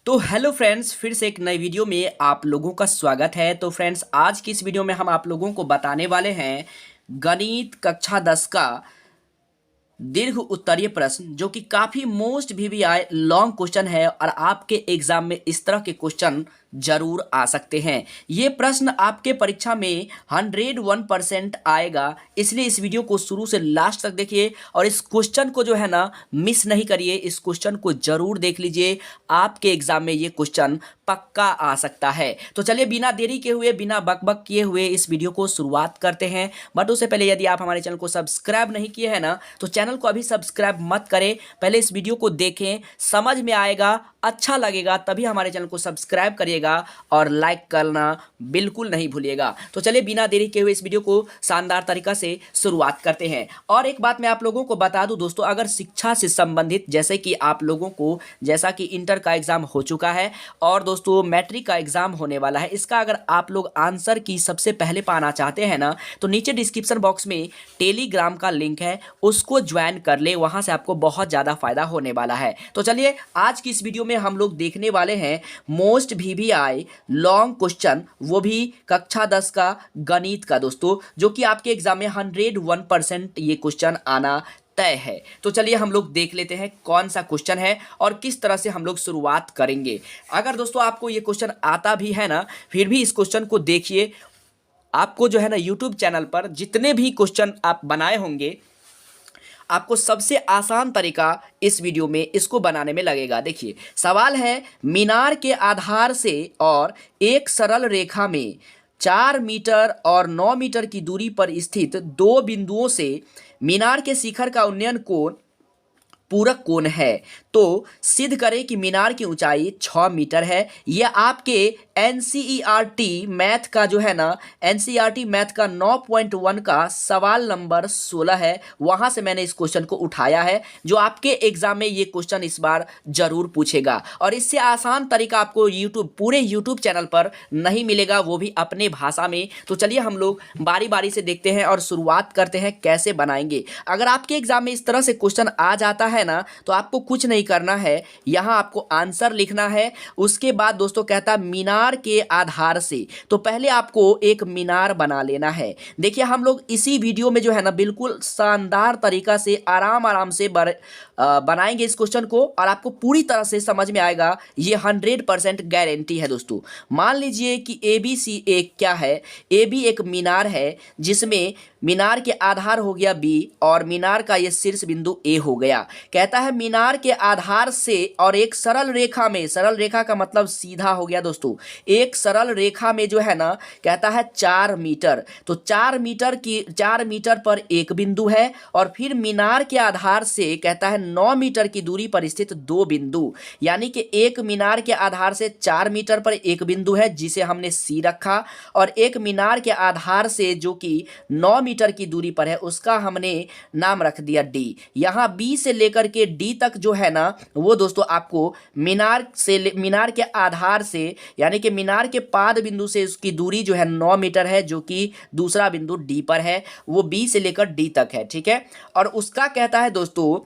तो hello friends, फिर से एक नई वीडियो में आप लोगों का स्वागत है। तो फ्रेंड्स, आज की इस वीडियो में हम आप लोगों को बताने वाले हैं गणित कक्षा 10 का दीर्घ उत्तरीय प्रश्न, जो कि काफी मोस्ट VVI लॉन्ग क्वेश्चन है और आपके एग्जाम में इस तरह के क्वेश्चन जरूर आ सकते हैं। ये प्रश्न आपके परीक्षा में 101% आएगा, इसलिए इस वीडियो को शुरू से लास्ट तक देखिए और इस क्वेश्चन को जो है ना मिस नहीं करिए। इस क्वेश्चन को जरूर देख लीजिए, आपके एग्जाम में ये क्वेश्चन पक्का आ सकता है। तो चलिए बिना देरी के हुए, बिना बकबक किए हुए इस वीडियो को शुरुआत करते हैं। बट उससे पहले यदि आप हमारे चैनल को सब्सक्राइब नहीं किए हैं ना, तो चैनल को अभी सब्सक्राइब मत करें। पहले इस वीडियो को देखें, समझ में आएगा, अच्छा लगेगा, तभी हमारे चैनल को सब्सक्राइब करिएगा और लाइक करना बिल्कुल नहीं भूलिएगा। तो चलिए बिना देरी के हुए इस वीडियो को शानदार तरीका से शुरुआत करते हैं। और एक बात मैं आप लोगों को बता दूं दोस्तों, अगर शिक्षा से संबंधित, जैसे कि आप लोगों को जैसा कि इंटर का एग्जाम हो चुका है और दोस्तों मैट्रिक का एग्जाम होने वाला है, इसका अगर आप लोग आंसर की सबसे पहले पाना चाहते हैं ना, तो नीचे डिस्क्रिप्शन बॉक्स में टेलीग्राम का लिंक है, उसको ज्वाइन कर ले, वहां से आपको बहुत ज्यादा फायदा होने वाला है। तो चलिए आज की इस वीडियो में हम लोग देखने वाले हैं मोस्ट VVI लॉन्ग क्वेश्चन, वो भी कक्षा 10 का गणित का दोस्तों, जो कि आपके एग्जाम में 101% ये क्वेश्चन आना तय है। तो चलिए हम लोग देख लेते हैं कौन सा क्वेश्चन है और किस तरह से हम लोग शुरुआत करेंगे। अगर दोस्तों आपको ये क्वेश्चन आता भी है ना, फिर भी इस क्वेश्चन को देखिए। आपको जो है ना यूट्यूब चैनल पर जितने भी क्वेश्चन आप बनाए होंगे, आपको सबसे आसान तरीका इस वीडियो में इसको बनाने में लगेगा। देखिए सवाल है, मीनार के आधार से और एक सरल रेखा में 4 मीटर और 9 मीटर की दूरी पर स्थित दो बिंदुओं से मीनार के शिखर का उन्नयन कोण पूरक कोण है, तो सिद्ध करें कि मीनार की ऊंचाई 6 मीटर है। यह आपके NCERT मैथ का जो है ना, NCERT मैथ का 9.1 का सवाल नंबर 16 है, वहां से मैंने इस क्वेश्चन को उठाया है, जो आपके एग्जाम में ये क्वेश्चन इस बार जरूर पूछेगा। और इससे आसान तरीका आपको पूरे यूट्यूब चैनल पर नहीं मिलेगा, वो भी अपने भाषा में। तो चलिए हम लोग बारी बारी से देखते हैं और शुरुआत करते हैं कैसे बनाएंगे। अगर आपके एग्जाम में इस तरह से क्वेश्चन आ जाता है ना, तो आपको कुछ नहीं करना है, यहां आपको आंसर लिखना है। उसके बाद दोस्तों कहता मीनार के आधार से, तो पहले आपको एक मीनार बना लेना है। देखिए हम लोग इसी वीडियो में जो है ना बिल्कुल शानदार तरीका से आराम आराम से बनाएंगे इस क्वेश्चन को, और आपको पूरी तरह से समझ में आएगा, ये 100% गारंटी है दोस्तों। मान लीजिए कि ABC एक क्या है, AB एक मीनार है, जिसमें मीनार के आधार हो गया B और मीनार का ये शीर्ष बिंदु A हो गया। कहता है मीनार के आधार से और एक सरल रेखा में, सरल रेखा का मतलब सीधा हो गया दोस्तों, एक सरल रेखा में जो है ना कहता है 4 मीटर, तो 4 मीटर पर एक बिंदु है, और फिर मीनार के आधार से कहता है 9 मीटर की दूरी पर स्थित दो बिंदु, यानी कि एक मीनार के आधार से 4 मीटर पर एक बिंदु है जिसे हमने C रखा, और एक मीनार के आधार से जो कि 9 मीटर की दूरी पर है उसका हमने नाम रख दिया D। यहां B से लेकर के D तक जो है ना, वो दोस्तों आपको मीनार के आधार से यानी कि मीनार के पाद बिंदु से उसकी दूरी जो है 9 मीटर है, जो कि दूसरा बिंदु D पर है, वो B से लेकर D तक है, ठीक है। और उसका कहता है दोस्तों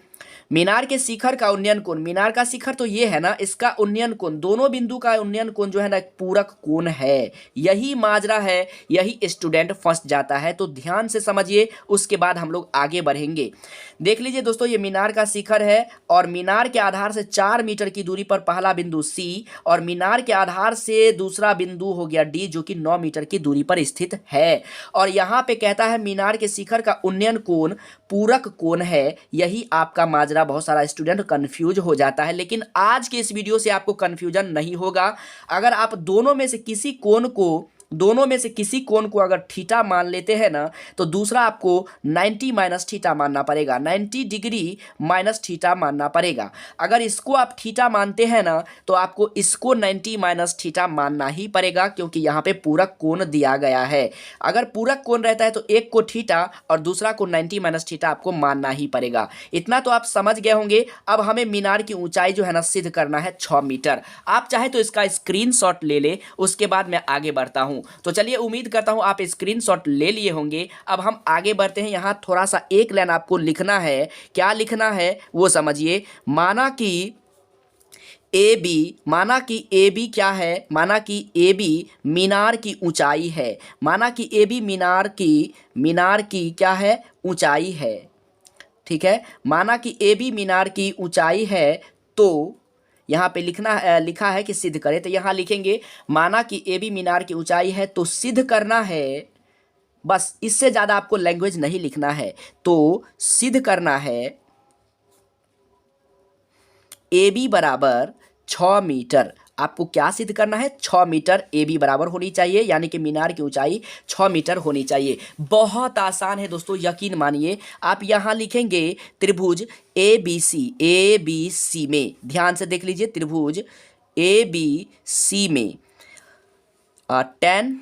मीनार के शिखर का उन्नयन कोण, मीनार का शिखर तो ये है ना, इसका उन्नयन कोण, दोनों बिंदु का उन्नयन कोण जो है ना एक पूरक कोण है। यही माजरा है, यही स्टूडेंट फंस जाता है। तो ध्यान से समझिए, उसके बाद हम लोग आगे बढ़ेंगे। देख लीजिए दोस्तों, ये मीनार का शिखर है और मीनार के आधार से 4 मीटर की दूरी पर पहला बिंदु C, और मीनार के आधार से दूसरा बिंदु हो गया D, जो कि 9 मीटर की दूरी पर स्थित है। और यहाँ पे कहता है मीनार के शिखर का उन्नयन कोण पूरक कोण है। यही आपका माजरा, बहुत सारा स्टूडेंट कंफ्यूज हो जाता है, लेकिन आज के इस वीडियो से आपको कंफ्यूजन नहीं होगा। अगर आप दोनों में से किसी कोण को अगर थीटा मान लेते हैं ना, तो दूसरा आपको 90 माइनस थीटा मानना पड़ेगा, 90 डिग्री माइनस थीटा मानना पड़ेगा। अगर इसको आप थीटा मानते हैं ना, तो आपको इसको 90 माइनस थीटा मानना ही पड़ेगा, क्योंकि यहाँ पे पूरक कोण दिया गया है। अगर पूरक कोण रहता है तो एक को थीटा और दूसरा को 90 माइनस थीटा आपको मानना ही पड़ेगा। इतना तो आप समझ गए होंगे। अब हमें मीनार की ऊंचाई जो है ना सिद्ध करना है 6 मीटर। आप चाहे तो इसका स्क्रीनशॉट ले ले, उसके बाद मैं आगे बढ़ता हूं। तो चलिए, उम्मीद करता हूं आप स्क्रीनशॉट ले लिए होंगे। अब हम आगे बढ़ते हैं। यहां थोड़ा सा एक लाइन आपको लिखना है। क्या लिखना है वो समझिए। माना कि ए बी, माना कि ए बी क्या है, माना कि ए बी मीनार की ऊंचाई है, माना कि ए बी मीनार की क्या है, ऊंचाई है। ठीक है, माना कि ए बी मीनार की ऊंचाई है, तो यहाँ पे लिखा है कि सिद्ध करें, तो यहाँ लिखेंगे माना कि ए बी मीनार की ऊंचाई है तो सिद्ध करना है, बस इससे ज़्यादा आपको लैंग्वेज नहीं लिखना है। तो सिद्ध करना है ए बी बराबर 6 मीटर। आपको क्या सिद्ध करना है, 6 मीटर ए बी बराबर होनी चाहिए, यानी कि मीनार की ऊंचाई 6 मीटर होनी चाहिए। बहुत आसान है दोस्तों, यकीन मानिए। आप यहाँ लिखेंगे त्रिभुज ए बी सी में, ध्यान से देख लीजिए, त्रिभुज ए बी सी में 10,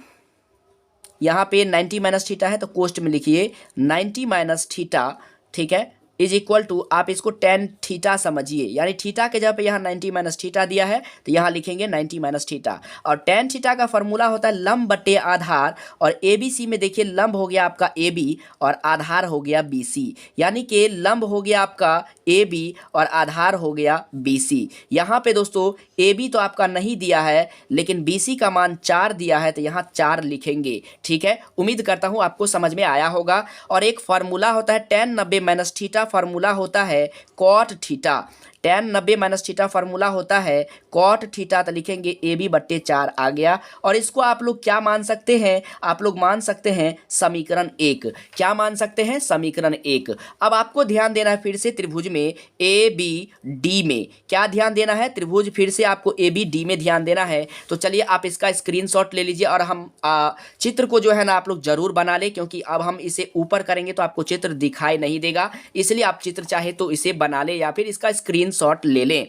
यहाँ पे 90 माइनस थीटा है तो कोष्ट में लिखिए 90 माइनस थीटा, ठीक है, इज इक्वल टू, आप इसको टेन थीटा समझिए, यानी थीटा के जगह पे यहाँ 90 माइनस थीटा दिया है तो यहाँ लिखेंगे 90 माइनस थीटा। और टेन थीटा का फॉर्मूला होता है लंब बटे आधार, और ए बी सी में देखिए लंब हो गया आपका ए बी और आधार हो गया बी सी, यानी कि लंब हो गया आपका ए बी और आधार हो गया बी सी। यहाँ पे दोस्तों ए बी तो आपका नहीं दिया है, लेकिन बी सी का मान 4 दिया है तो यहाँ 4 लिखेंगे। ठीक है, उम्मीद करता हूँ आपको समझ में आया होगा। और एक फार्मूला होता है tan 90 माइनस थीटा, फार्मूला होता है cot theta, tan 90 minus theta formula होता है कॉट थीटा, तो लिखेंगे ए बी बट्टे 4 आ गया। और इसको आप लोग क्या मान सकते हैं, आप लोग मान सकते हैं समीकरण 1। क्या मान सकते हैं, समीकरण 1। अब आपको ध्यान देना है फिर से त्रिभुज में ए बी डी में, क्या ध्यान देना है, त्रिभुज फिर से आपको ए बी डी में ध्यान देना है। तो चलिए आप इसका स्क्रीनशॉट ले लीजिए और हम चित्र को जो है ना आप लोग जरूर बना ले, क्योंकि अब हम इसे ऊपर करेंगे तो आपको चित्र दिखाई नहीं देगा, इसलिए आप चित्र चाहे तो इसे बना ले या फिर इसका स्क्रीनशॉट ले लें।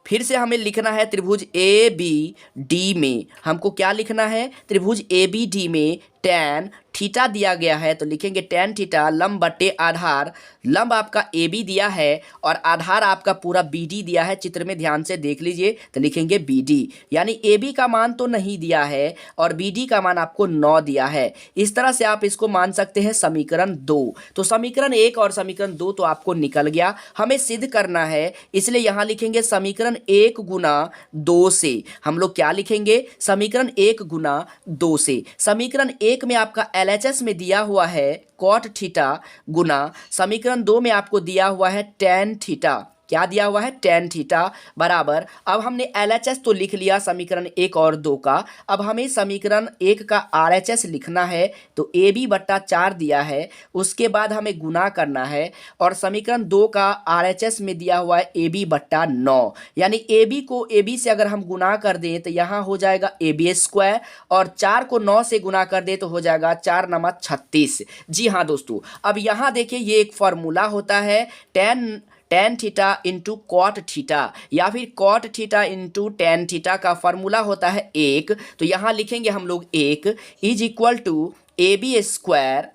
फिर से हमें लिखना है त्रिभुज ए बी डी में, हमको क्या लिखना है, त्रिभुज ए बी डी में tan थीटा दिया गया है तो लिखेंगे tan थीटा लंब बटे आधार, लंब आपका ए बी दिया है और आधार आपका पूरा बी डी दिया है, चित्र में ध्यान से देख लीजिए, तो लिखेंगे बी डी, यानी ए बी का मान तो नहीं दिया है और बी डी का मान आपको 9 दिया है। इस तरह से आप इसको मान सकते हैं समीकरण 2। तो समीकरण 1 और समीकरण 2 तो आपको निकल गया, हमें सिद्ध करना है, इसलिए यहाँ लिखेंगे समीकरण 1 गुना 2 से। हम लोग क्या लिखेंगे, समीकरण 1 गुना 2 से। समीकरण 1 में आपका LHS में दिया हुआ है cot थीटा गुना समीकरण 2 में आपको दिया हुआ है tan थीटा, क्या दिया हुआ है, tan थीटा बराबर, अब हमने LHS तो लिख लिया समीकरण 1 और 2 का, अब हमें समीकरण 1 का RHS लिखना है, तो ए बी बट्टा 4 दिया है, उसके बाद हमें गुना करना है, और समीकरण 2 का RHS में दिया हुआ है ए बी बट्टा 9, यानी ए बी को ए बी से अगर हम गुना कर दें तो यहाँ हो जाएगा ए बी स्क्वायर, और 4 को 9 से गुना कर दे तो हो जाएगा 4 9 36। जी हाँ दोस्तों, अब यहाँ देखिए ये एक फॉर्मूला होता है tan theta into cot theta, या फिर cot theta into tan theta का फॉर्मूला होता है 1, तो यहाँ लिखेंगे हम लोग 1 is equal to A B square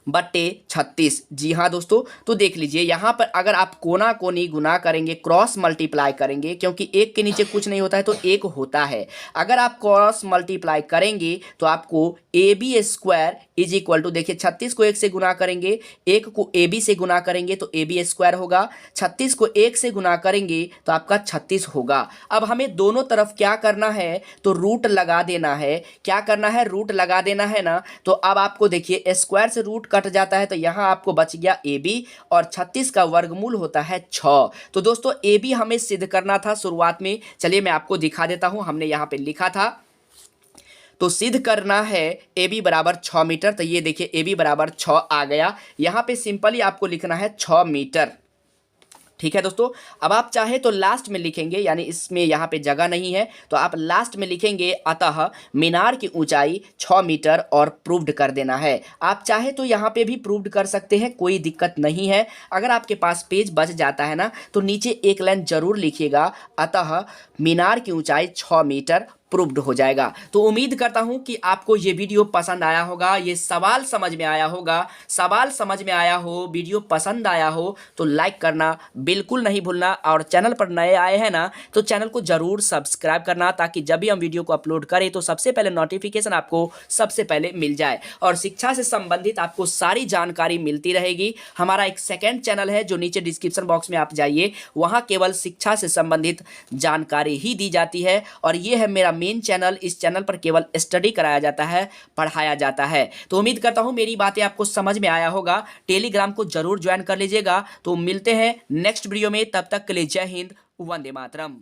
बट्टे 36। जी हाँ दोस्तों, तो देख लीजिए यहाँ पर अगर आप कोना कोनी गुना करेंगे, क्रॉस मल्टीप्लाई करेंगे, क्योंकि एक के नीचे कुछ नहीं होता है तो एक होता है, अगर आप क्रॉस मल्टीप्लाई करेंगे तो आपको A B square is equal to, देखिए 36 को 1 से गुना करेंगे, 1 को ए बी से गुना करेंगे तो ए बी स्क्वायर होगा, 36 को 1 से गुना करेंगे तो आपका 36 होगा। अब हमें दोनों तरफ क्या करना है, तो रूट लगा देना है, क्या करना है, रूट लगा देना है ना। तो अब आपको देखिए स्क्वायर से रूट कट जाता है तो यहाँ आपको बच गया ए बी, और 36 का वर्गमूल होता है 6। तो दोस्तों ए बी हमें सिद्ध करना था शुरुआत में, चलिए मैं आपको दिखा देता हूँ, हमने यहाँ पे लिखा था, तो सिद्ध करना है ए बी बराबर 6 मीटर, तो ये देखिए ए बी बराबर 6 आ गया, यहाँ पे सिंपली आपको लिखना है 6 मीटर। ठीक है दोस्तों, अब आप चाहे तो लास्ट में लिखेंगे, यानी इसमें यहाँ पे जगह नहीं है तो आप लास्ट में लिखेंगे अतः मीनार की ऊंचाई 6 मीटर और प्रूव्ड कर देना है। आप चाहे तो यहाँ पे भी प्रूव्ड कर सकते हैं, कोई दिक्कत नहीं है। अगर आपके पास पेज बच जाता है ना तो नीचे एक लाइन जरूर लिखिएगा, अतः मीनार की ऊंचाई 6 मीटर प्रूव्ड हो जाएगा। तो उम्मीद करता हूं कि आपको ये वीडियो पसंद आया होगा, ये सवाल समझ में आया होगा। सवाल समझ में आया हो, वीडियो पसंद आया हो तो लाइक करना बिल्कुल नहीं भूलना, और चैनल पर नए आए हैं ना तो चैनल को जरूर सब्सक्राइब करना, ताकि जब भी हम वीडियो को अपलोड करें तो सबसे पहले नोटिफिकेशन आपको सबसे पहले मिल जाए और शिक्षा से संबंधित आपको सारी जानकारी मिलती रहेगी। हमारा एक सेकेंड चैनल है जो नीचे डिस्क्रिप्शन बॉक्स में आप जाइए, वहां केवल शिक्षा से संबंधित जानकारी ही दी जाती है, और ये है मेरा मेन चैनल। इस चैनल पर केवल स्टडी कराया जाता है, पढ़ाया जाता है। तो उम्मीद करता हूं मेरी बातें आपको समझ में आया होगा। टेलीग्राम को जरूर ज्वाइन कर लीजिएगा। तो मिलते हैं नेक्स्ट वीडियो में, तब तक के लिए जय हिंद, वंदे मातरम।